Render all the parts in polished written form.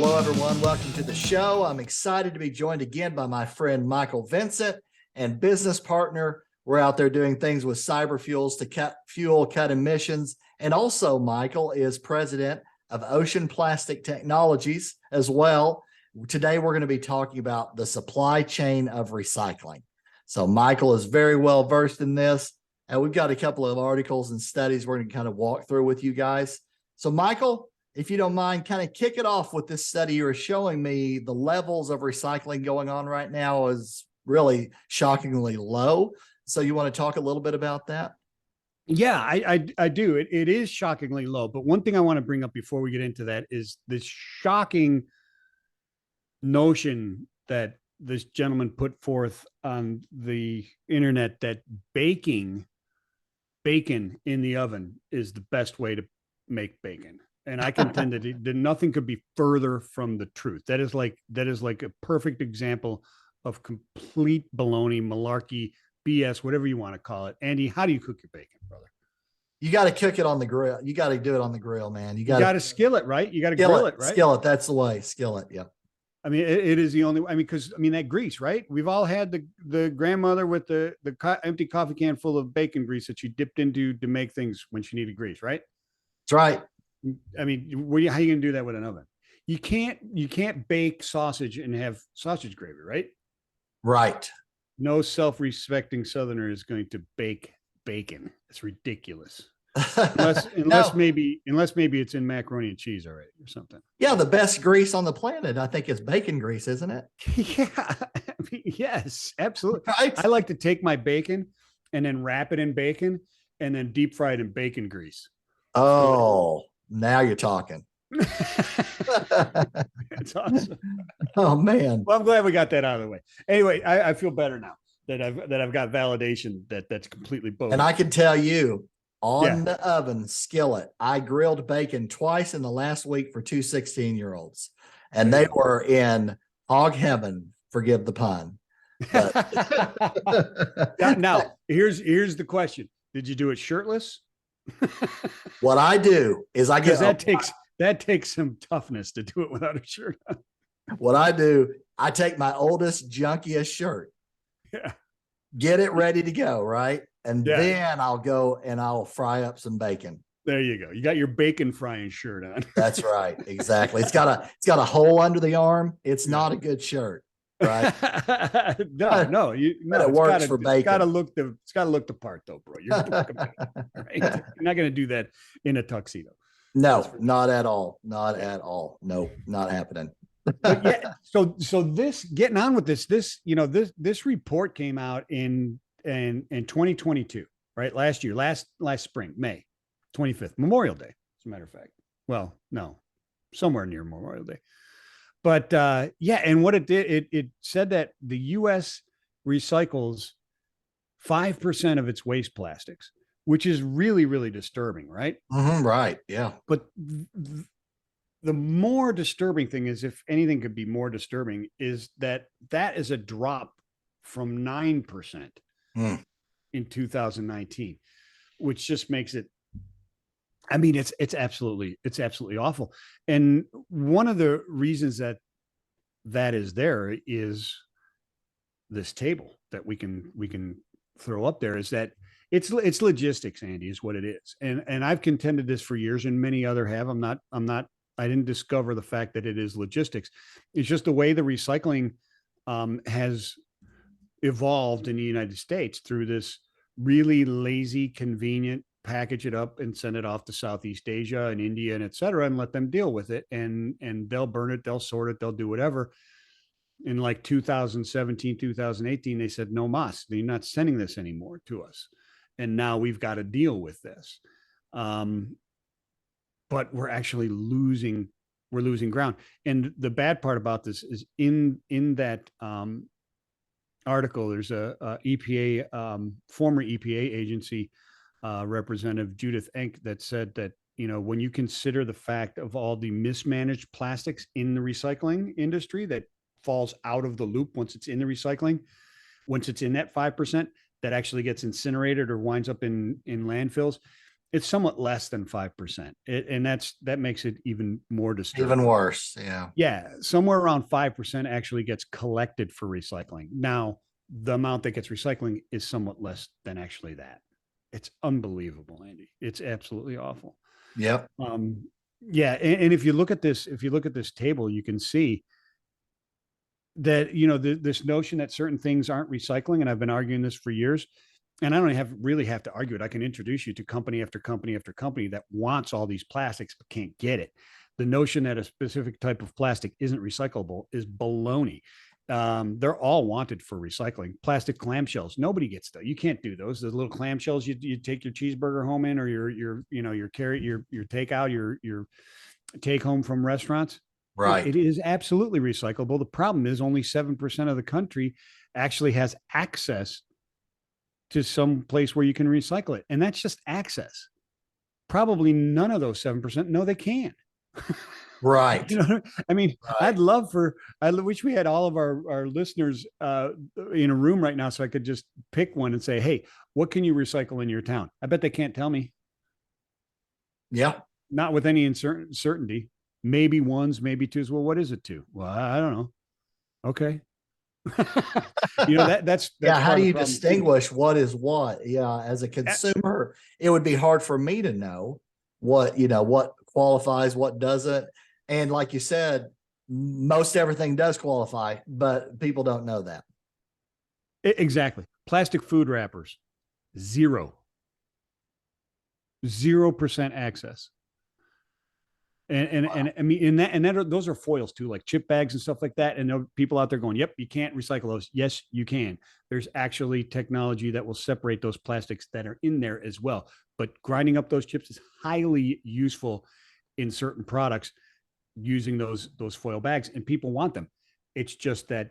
Hello, everyone. Welcome to the show. I'm excited to be joined again by my friend Michael Vincent and business partner. We're out there doing things with CyberFuels to cut emissions. And also, Michael is president of Ocean Plastic Technologies as well. Today, we're going to be talking about the supply chain of recycling. So Michael is very well versed in this. And we've got a couple of articles and studies we're going to kind of walk through with you guys. So Michael, if you don't mind, kind of kick it off with this study you were showing me. The levels of recycling going on right now is really shockingly low. So you want to talk a little bit about that? Yeah, I do. It is shockingly low. But one thing I want to bring up before we get into that is this shocking notion that this gentleman put forth on the internet that baking bacon in the oven is the best way to make bacon. And I contend that nothing could be further from the truth. That is like a perfect example of complete baloney, malarkey, BS, whatever you want to call it. Andy, how do you cook your bacon, brother? You got to cook it on the grill. You got to do it on the grill, man. You got to skillet, right? You got to grill it, right? Skillet. That's the way. Skillet. Yeah. I mean, it is the only. I mean, because that grease, right? We've all had the grandmother with the empty coffee can full of bacon grease that she dipped into to make things when she needed grease, right? That's right. I mean, how are you going to do that with an oven? You can't bake sausage and have sausage gravy, right? Right. No self-respecting Southerner is going to bake bacon. It's ridiculous. Unless maybe it's in macaroni and cheese already or something. Yeah, the best grease on the planet, I think, is bacon grease, isn't it? Yeah, I mean, yes, absolutely. Right? I like to take my bacon and then wrap it in bacon and then deep fry it in bacon grease. Oh, now you're talking. It's awesome. Oh man. Well, I'm glad we got that out of the way. Anyway, I feel better now that I've got validation that's completely bogus. And I can tell you, on the oven skillet, I grilled bacon twice in the last week for two 16-year-olds, and they were in hog heaven. Forgive the pun. Now, here's the question: did you do it shirtless? What I do is I get that takes some toughness to do it without a shirt on. What I do, I take my oldest, junkiest shirt, get it ready to go, right? And then I'll go and I'll fry up some bacon. There you go. You got your bacon frying shirt on. That's right. Exactly. It's got a hole under the arm. It's not a good shirt, right? No. It works for bacon. It's got to look the part, though, bro. You're right? You're not going to do that in a tuxedo. No, not at all. Not at all. No, not happening. But yeah, so this getting on with this report came out in 2022, right? Last year, last spring, May 25th, Memorial Day, as a matter of fact. Well, no, somewhere near Memorial Day. But and what it did, it said that the US recycles 5% of its waste plastics, which is really, really disturbing, right? Mm-hmm, right. Yeah. But the more disturbing thing is, if anything could be more disturbing, is that is a drop from 9% in 2019, which just makes it, I mean, it's absolutely awful. And one of the reasons that is there is this table that we can throw up there, is that it's logistics, Andy, is what it is. And I've contended this for years, and many other have. I didn't discover the fact that it is logistics. It's just the way the recycling has evolved in the United States through this really lazy, convenient, package it up and send it off to Southeast Asia and India and et cetera, and let them deal with it. And they'll burn it, they'll sort it, they'll do whatever. In like 2017, 2018, they said, no mas, you're not sending this anymore to us. And now we've got to deal with this. But we're actually losing ground. And the bad part about this is in that article, there's a EPA, former EPA agency representative, Judith Enck, that said that, when you consider the fact of all the mismanaged plastics in the recycling industry that falls out of the loop once it's in the recycling, once it's in that 5%, that actually gets incinerated or winds up in landfills, It's somewhat less than 5%. And that makes it even more disturbing. Even worse. Yeah. Yeah. Somewhere around 5% actually gets collected for recycling. Now, the amount that gets recycling is somewhat less than actually that. It's unbelievable, Andy. It's absolutely awful. Yep. Yeah. And if you look at this table, you can see that, this notion that certain things aren't recycling, and I've been arguing this for years, and I don't really have to argue it. I can introduce you to company after company after company that wants all these plastics but can't get it. The notion that a specific type of plastic isn't recyclable is baloney. They're all wanted for recycling. Plastic clamshells, nobody gets those. You can't do those. The little clamshells you take your cheeseburger home in, or your takeout, your take home from restaurants. Right. It is absolutely recyclable. The problem is only 7% of the country actually has access to some place where you can recycle it. And that's just access. Probably none of those 7% know they can. Right. I mean, right. I wish we had all of our listeners in a room right now so I could just pick one and say, hey, what can you recycle in your town? I bet they can't tell me. Yeah. Not with any certainty. Maybe ones, maybe twos. Well, what is it two? Well, I don't know. Okay. That's yeah. How do you distinguish what is what? Yeah. As a consumer, it would be hard for me to know what qualifies, what doesn't. And like you said, most everything does qualify, but people don't know that. Exactly. Plastic food wrappers, 0% access. And I mean, those are foils too, like chip bags and stuff like that. And there are people out there going, yep, you can't recycle those. Yes, you can. There's actually technology that will separate those plastics that are in there as well. But grinding up those chips is highly useful in certain products using those foil bags, and people want them. It's just that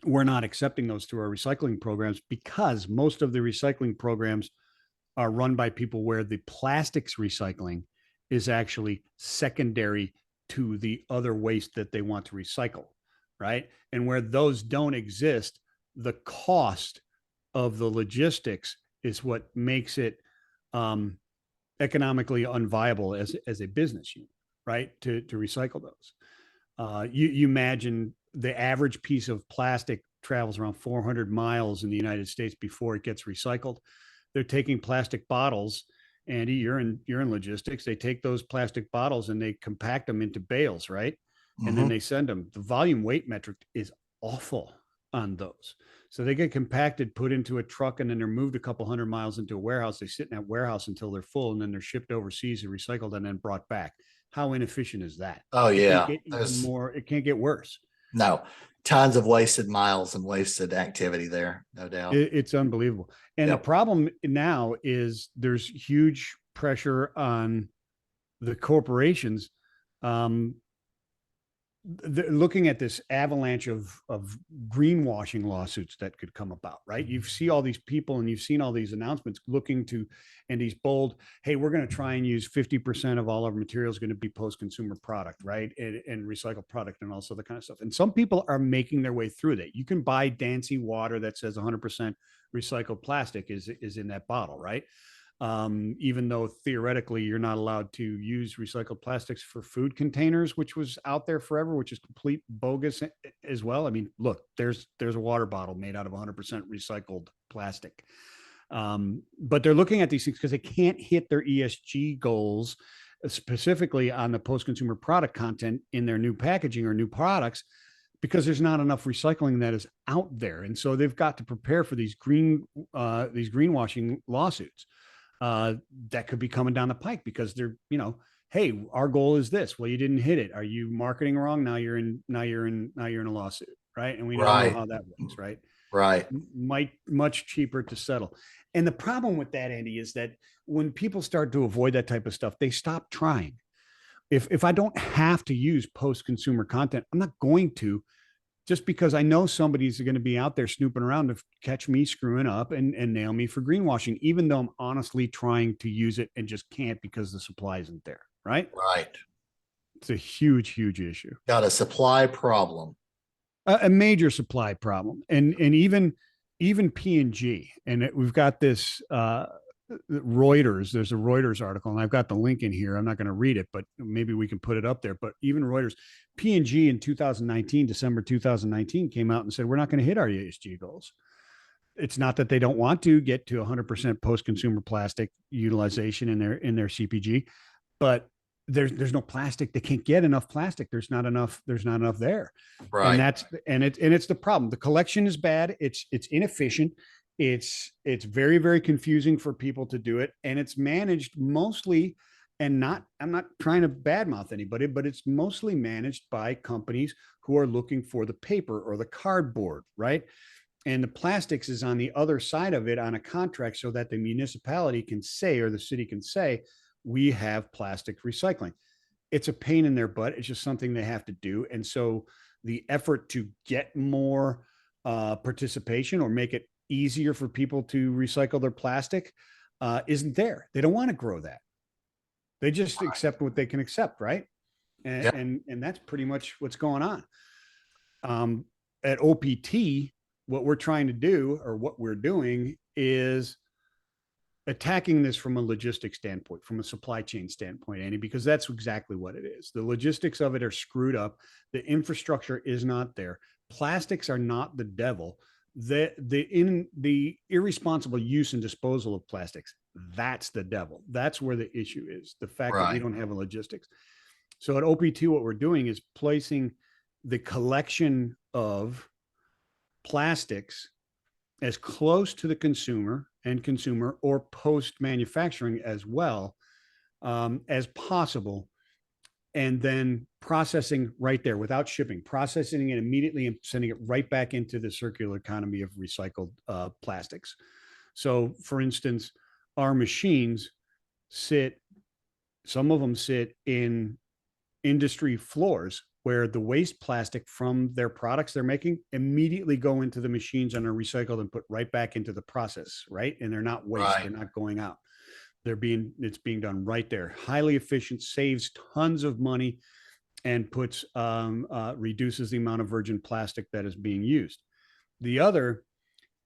we're not accepting those through our recycling programs because most of the recycling programs are run by people where the plastics recycling is actually secondary to the other waste that they want to recycle, right? And where those don't exist, the cost of the logistics is what makes it economically unviable as a business unit, right? To recycle those. You imagine the average piece of plastic travels around 400 miles in the United States before it gets recycled. They're taking plastic bottles. Andy, you're in logistics. They take those plastic bottles and they compact them into bales, right? Mm-hmm. And then they send them. The volume weight metric is awful on those. So they get compacted, put into a truck, and then they're moved a couple hundred miles into a warehouse. They sit in that warehouse until they're full, and then they're shipped overseas and recycled and then brought back. How inefficient is that? Oh, yeah. It can't get worse. No, tons of wasted miles and wasted activity there, no doubt. It's unbelievable. And the problem now is there's huge pressure on the corporations. Looking at this avalanche of greenwashing lawsuits that could come about, right? You see all these people and you've seen all these announcements looking to, and these bold, hey, we're going to try and use 50% of all our materials going to be post-consumer product, right? And recycled product and also the kind of stuff. And some people are making their way through that. You can buy Dancy water that says 100% recycled plastic is in that bottle, right? Even though theoretically you're not allowed to use recycled plastics for food containers, which was out there forever, which is complete bogus as well. I mean, look, there's a water bottle made out of 100% recycled plastic. But they're looking at these things because they can't hit their ESG goals, specifically on the post-consumer product content in their new packaging or new products, because there's not enough recycling that is out there. And so they've got to prepare for these greenwashing lawsuits. That could be coming down the pike because they're, hey, our goal is this. Well, you didn't hit it. Are you marketing wrong? Now you're in a lawsuit, right? And we don't know how that works, right? Right. Much cheaper to settle. And the problem with that, Andy, is that when people start to avoid that type of stuff, they stop trying. If I don't have to use post-consumer content, I'm not going to, just because I know somebody's going to be out there snooping around to catch me screwing up and nail me for greenwashing, even though I'm honestly trying to use it and just can't because the supply isn't there. Right. Right. It's a huge, huge issue. Got a supply problem. A major supply problem. And even P&G. And we've got this Reuters, there's a Reuters article, and I've got the link in here. I'm not going to read it, but maybe we can put it up there. But even Reuters, P&G in 2019, December 2019, came out and said, we're not going to hit our ESG goals. It's not that they don't want to get to 100% post-consumer plastic utilization in their CPG, but there's no plastic. They can't get enough plastic. There's not enough there. Right. And it's the problem. The collection is bad. It's inefficient. It's very, very confusing for people to do it. And it's managed mostly, I'm not trying to badmouth anybody, but it's mostly managed by companies who are looking for the paper or the cardboard, right? And the plastics is on the other side of it on a contract so that the municipality can say, or the city can say, we have plastic recycling. It's a pain in their butt. It's just something they have to do. And so the effort to get more participation or make it easier for people to recycle their plastic isn't there. They don't want to grow that. They just accept what they can accept, right? And that's pretty much what's going on. At OPT, what we're trying to do, or what we're doing, is attacking this from a logistics standpoint, from a supply chain standpoint, Andy, because that's exactly what it is. The logistics of it are screwed up. The infrastructure is not there. Plastics are not the devil. The irresponsible use and disposal of plastics, that's the devil. That's where the issue is. The fact that we don't have a logistics. So at OPT, what we're doing is placing the collection of plastics as close to the consumer or post manufacturing as well as possible, and then processing right there without shipping, processing it immediately and sending it right back into the circular economy of recycled plastics. So for instance, our machines some of them sit in industry floors where the waste plastic from their products they're making immediately go into the machines and are recycled and put right back into the process, right? And they're not waste, they're not going out. It's being done right there. Highly efficient, saves tons of money, and reduces the amount of virgin plastic that is being used. The other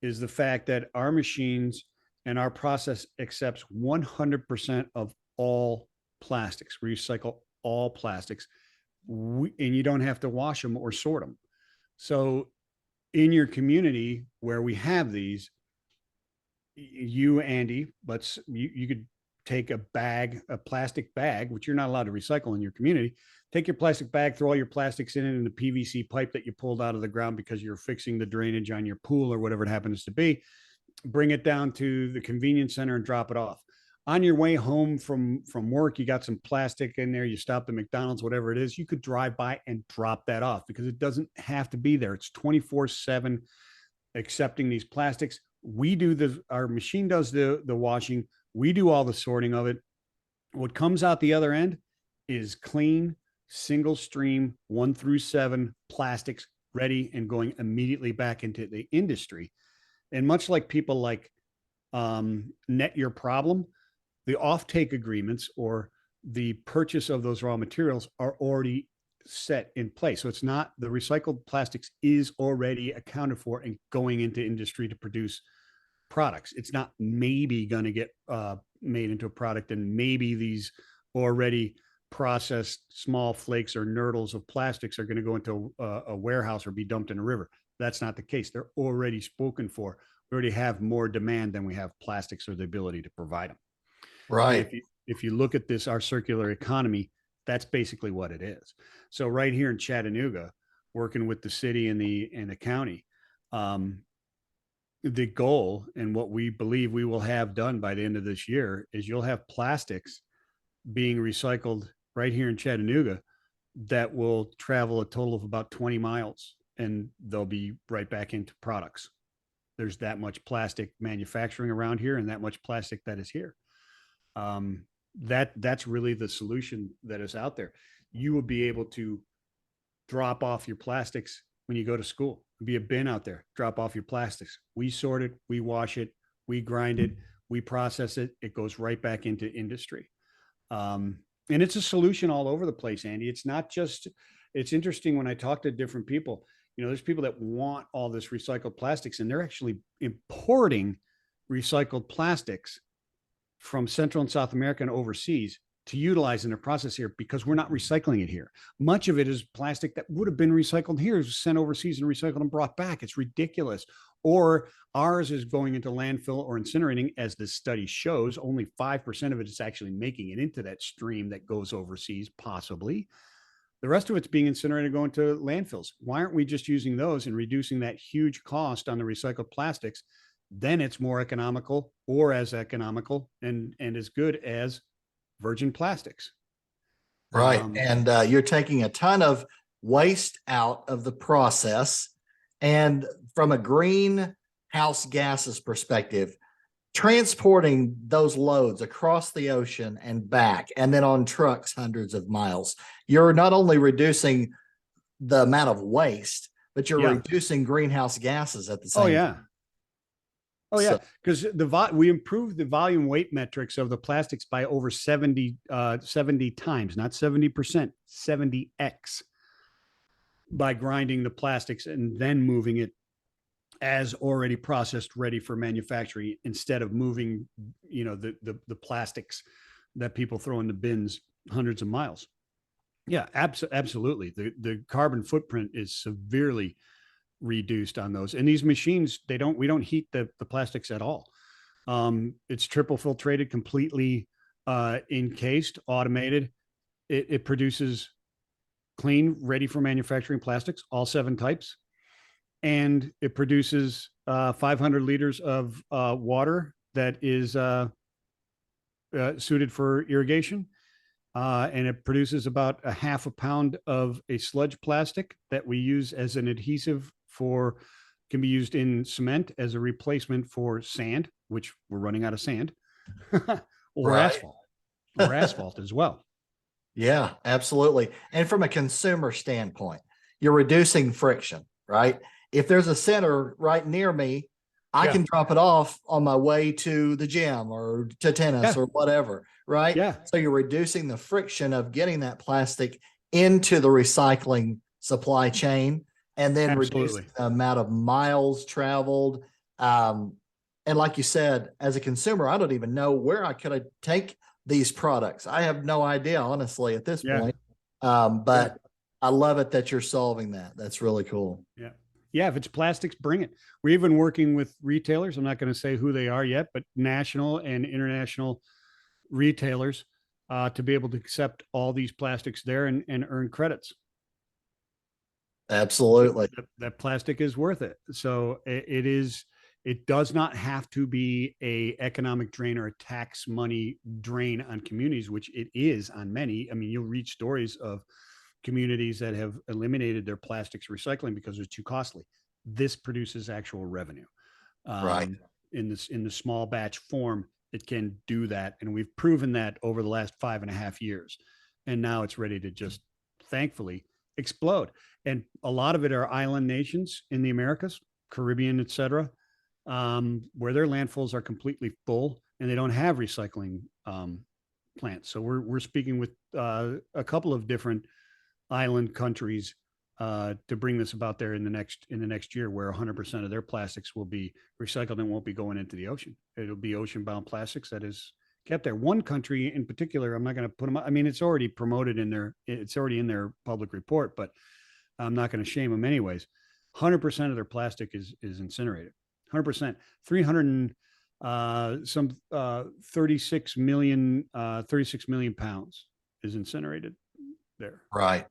is the fact that our machines and our process accepts 100% of all plastics, recycle all plastics. And you don't have to wash them or sort them. So in your community where we have these, you, Andy, you could take a plastic bag, which you're not allowed to recycle in your community. Take your plastic bag, throw all your plastics in it in the PVC pipe that you pulled out of the ground because you're fixing the drainage on your pool or whatever it happens to be. Bring it down to the convenience center and drop it off. On your way home from work, you got some plastic in there, you stopped at McDonald's, whatever it is, you could drive by and drop that off because it doesn't have to be there. It's 24/7 accepting these plastics. Our machine does the washing. We do all the sorting of it. What comes out the other end is clean, single stream, 1 through 7 plastics ready and going immediately back into the industry. And much like people like Net Your Problem, the offtake agreements or the purchase of those raw materials are already set in place. So it's not, the recycled plastics is already accounted for and going into industry to produce products. It's not maybe going to get made into a product and maybe these already processed small flakes or nurdles of plastics are going to go into a warehouse or be dumped in a river. That's not the case. They're already spoken for. We already have more demand than we have plastics or the ability to provide them. Right. If you look at this, our circular economy, that's basically what it is. So right here in Chattanooga, working with the city and the county, the goal and what we believe we will have done by the end of this year is you'll have plastics being recycled right here in Chattanooga that will travel a total of about 20 miles and they'll be right back into products. There's that much plastic manufacturing around here and that much plastic that is here. That's really the solution that is out there. You will be able to drop off your plastics when you go to school. There'll be a bin out there, drop off your plastics. We sort it, we wash it, we grind it, we process it. It goes right back into industry. And it's a solution all over the place, Andy. It's not just, it's interesting when I talk to different people, there's people that want all this recycled plastics and they're actually importing recycled plastics from Central and South America and overseas to utilize in the process here because we're not recycling it here. Much of it is plastic that would have been recycled here, is sent overseas and recycled and brought back. It's ridiculous. Or ours is going into landfill or incinerating, as this study shows. Only 5% of it is actually making it into that stream that goes overseas, possibly. The rest of it's being incinerated, going to landfills. Why aren't we just using those and reducing that huge cost on the recycled plastics? Then it's more economical, or as economical and as good as virgin plastics. Right. And you're taking a ton of waste out of the process. And from a greenhouse gases perspective, transporting those loads across the ocean and back, and then on trucks hundreds of miles, you're not only reducing the amount of waste, but you're reducing greenhouse gases at the same time. Oh yeah, because we improved the volume weight metrics of the plastics by over 70 times, not 70%, 70x, by grinding the plastics and then moving it as already processed, ready for manufacturing, instead of moving, the plastics that people throw in the bins hundreds of miles. Yeah, absolutely. The carbon footprint is severely reduced on those. And these machines, we don't heat the plastics at all. It's triple filtrated, completely encased, automated. It produces clean, ready for manufacturing plastics, all 7 types. And it produces 500 liters of water that is suited for irrigation. And it produces about a half a pound of a sludge plastic that we use as an adhesive can be used in cement as a replacement for sand, which we're running out of sand, or asphalt as well. Yeah, absolutely. And from a consumer standpoint, you're reducing friction, right? If there's a center right near me, I can drop it off on my way to the gym or to tennis or whatever, right? Yeah. So you're reducing the friction of getting that plastic into the recycling supply chain, and then reducing the amount of miles traveled. And like you said, as a consumer, I don't even know where I could take these products. I have no idea, honestly, at this point. But I love it that you're solving that. That's really cool. Yeah. Yeah, if it's plastics, bring it. We're even working with retailers. I'm not going to say who they are yet, but national and international retailers to be able to accept all these plastics there and earn credits. Absolutely. That plastic is worth it. So it does not have to be a economic drain or a tax money drain on communities, which it is on many. I mean, you'll read stories of communities that have eliminated their plastics recycling because it's too costly. This produces actual revenue. Right. In the small batch form, it can do that. And we've proven that over the last 5.5 years. And now it's ready to just, thankfully, explode. And a lot of it are island nations in the Americas, Caribbean, et cetera, where their landfills are completely full and they don't have recycling plants. So we're speaking with a couple of different island countries to bring this about there in the next year, where 100% of their plastics will be recycled and won't be going into the ocean. It'll be ocean-bound plastics that is kept there. One country in particular, I'm not going to put them. I mean, it's already promoted it's already in their public report, but I'm not going to shame them anyways. 100% of their plastic is incinerated. 100%. 36 million pounds is incinerated there. Right.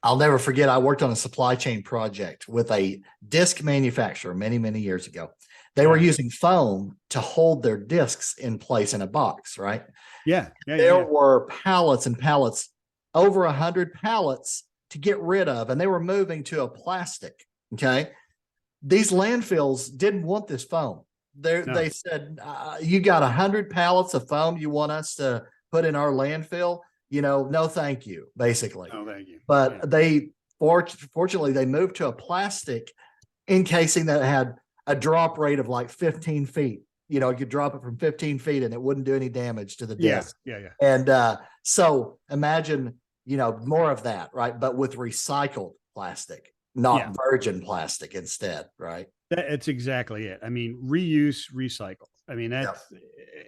I'll never forget, I worked on a supply chain project with a disc manufacturer many, many years ago. They were using foam to hold their discs in place in a box, right? There were pallets and pallets, over 100 pallets to get rid of, and they were moving to a plastic, okay? These landfills didn't want this foam. They said, you got 100 pallets of foam you want us to put in our landfill? No, thank you, basically. No, thank you. But fortunately, they moved to a plastic encasing that had a drop rate of like 15 feet. You could drop it from 15 feet and it wouldn't do any damage to the disc. Yeah. And so imagine, more of that, right? But with recycled plastic, not virgin plastic instead, right? That's exactly it. I mean, reuse, recycle. I mean,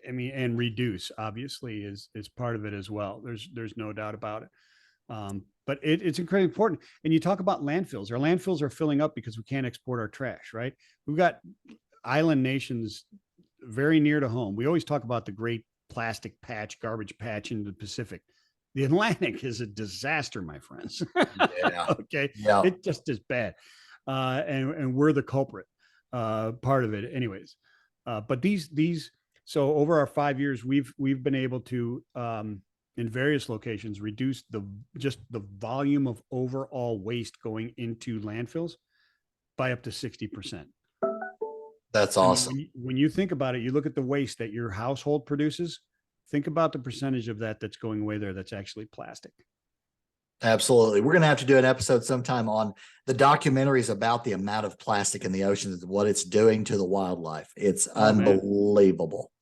I mean, and reduce obviously is part of it as well. There's no doubt about it. But it's incredibly important. And you talk about landfills. Our landfills are filling up because we can't export our trash, right? We've got island nations very near to home. We always talk about the great plastic patch, garbage patch in the Pacific. The Atlantic is a disaster, my friends. Yeah. Okay. Yeah. It just is bad. And we're the culprit, part of it anyways. But so over our 5 years, we've been able to, in various locations, reduce just the volume of overall waste going into landfills by up to 60%. That's awesome. I mean, when you think about it, you look at the waste that your household produces, think about the percentage of that that's going away there that's actually plastic. Absolutely. We're going to have to do an episode sometime on the documentaries about the amount of plastic in the oceans and what it's doing to the wildlife. It's unbelievable.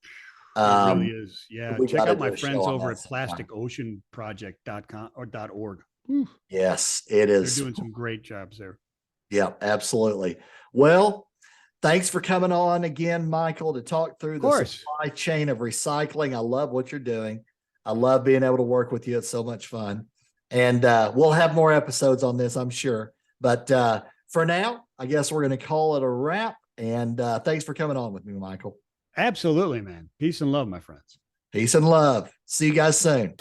It really is. Yeah. Check out my friends over at plasticoceanproject.com or .org. Yes, it is. They're doing some great jobs there. Yeah, absolutely. Well, thanks for coming on again, Michael, to talk through the supply chain of recycling. I love what you're doing. I love being able to work with you. It's so much fun. And we'll have more episodes on this, I'm sure. But for now, I guess we're going to call it a wrap. And thanks for coming on with me, Michael. Absolutely, man. Peace and love, my friends. Peace and love. See you guys soon.